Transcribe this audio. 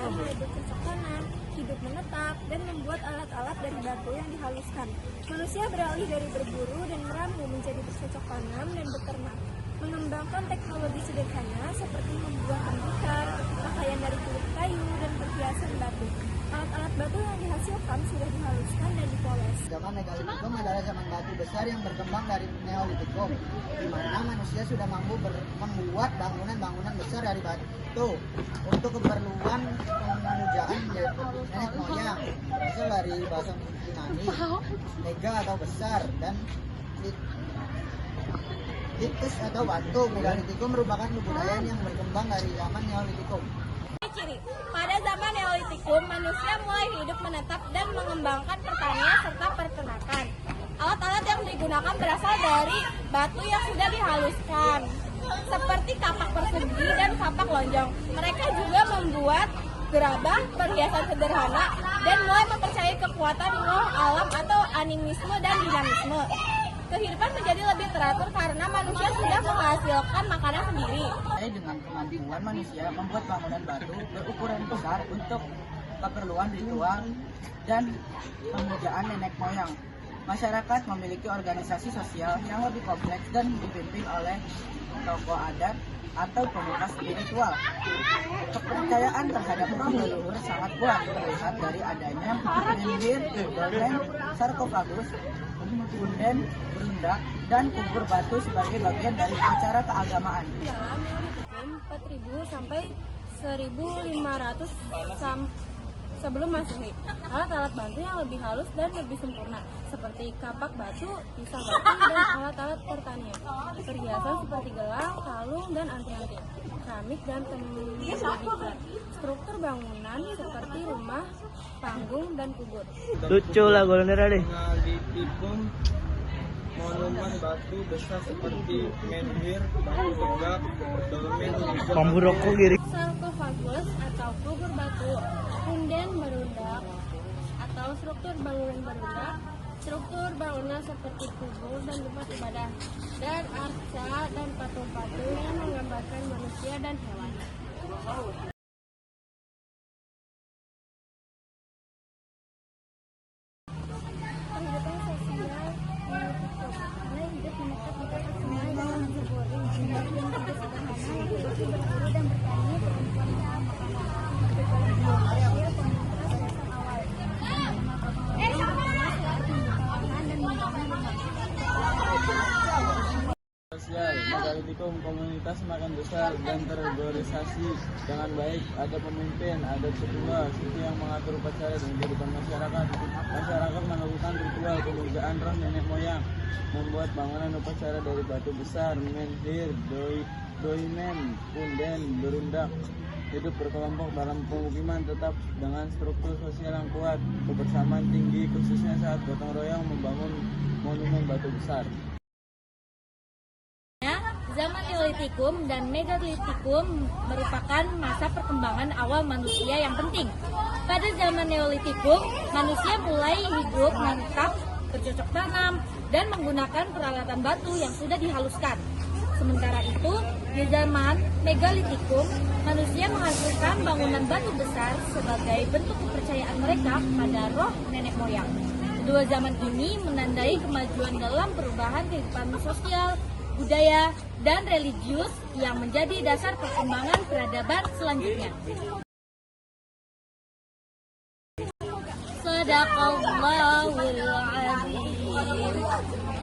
mulai bercocok tanam, hidup menetap, dan membuat alat-alat dari batu yang dihaluskan. Manusia beralih dari berburu dan meramu menjadi bercocok tanam dan beternak. Mengembangkan teknologi sederhana seperti membuat tembikar, pakaian dari kulit kayu, dan perhiasan batu. Alat-alat batu yang dihasilkan sudah dihaluskan dan dipoles. Zaman Neolitikum adalah zaman batu besar yang berkembang dari Neolitikum, di mana manusia sudah mampu membuat bangunan-bangunan besar dari batu untuk keperluan pemujaan nenek moyang, berasal dari bahasa Yunani, mega atau besar, dan litis atau batu. Neolitikum merupakan kebudayaan yang berkembang dari zaman Neolitikum. Ciri. Pada zaman Neolitikum, manusia mulai hidup menetap dan mengembangkan pertanian serta peternakan. Alat-alat yang digunakan berasal dari batu yang sudah dihaluskan, seperti kapak persegi dan kapak lonjong. Mereka juga membuat gerabah, perhiasan sederhana, dan mulai mempercayai kekuatan roh alam atau animisme dan dinamisme. Kehidupan menjadi lebih teratur karena manusia sudah menghasilkan makanan sendiri. Dengan kemampuan manusia membuat bangunan batu berukuran besar untuk keperluan ritual dan pemujaan nenek moyang. Masyarakat memiliki organisasi sosial yang lebih kompleks dan dipimpin oleh tokoh adat atau pemuka spiritual. Kepercayaan terhadap roh leluhur sangat kuat, terlihat dari adanya menhir, dolmen, sarkofagus, punden, berundak, dan kubur batu sebagai bagian dari acara keagamaan. Dalam Neolitikum 4000 sampai 1500 sebelum Masehi, alat-alat batu yang lebih halus dan lebih sempurna seperti kapak batu, pisau batu, dan alat-alat pertanian, perhiasan seperti gelang, kalung, dan anting-anting, keramik dan tembikar, struktur bangunan seperti rumah, panggung, dan kubur. Lucu lah golongan deh. Neolitikum monumen batu besar seperti menhir, batu tegak, dolmen, Bambu rokok kiri. Sarkofagus atau kubur batu, punden berundak atau struktur bangunan berundak, struktur bangunan seperti kubur dan tempat ibadah, dan arca dan patung-patung yang menggambarkan manusia dan hewan. Kehidupan sosial Neolitikum mulai hidup menetap di kota sungai dan subur. Hidup yang tidak sederhana seperti berburu dan bertani berkumpulnya makanan. Berbagai hasil komunitas dasar awal. sosial. Neolitikum komunitas semakin besar dan terorganisasi dengan baik. Ada pemimpin, ada ketua, suku yang mengatur upacara dan kehidupan masyarakat. Masyarakat melakukan ritual pemujaan roh nenek moyang, membuat bangunan upacara dari batu besar, menhir, dolmen, punden, berundak. Hidup berkelompok dalam pemukiman tetap dengan struktur sosial yang kuat, kebersamaan tinggi khususnya saat gotong royong membangun monumen batu besar. Zaman Neolitikum dan Megalitikum merupakan masa perkembangan awal manusia yang penting. Pada zaman Neolitikum, manusia mulai hidup menetap, bercocok tanam, dan menggunakan peralatan batu yang sudah dihaluskan. Sementara itu, di zaman Megalitikum, manusia menghasilkan bangunan batu besar sebagai bentuk kepercayaan mereka pada roh nenek moyang. Kedua zaman ini menandai kemajuan dalam perubahan kehidupan sosial, budaya, dan religius yang menjadi dasar perkembangan peradaban selanjutnya. Shadaqallahul Azim.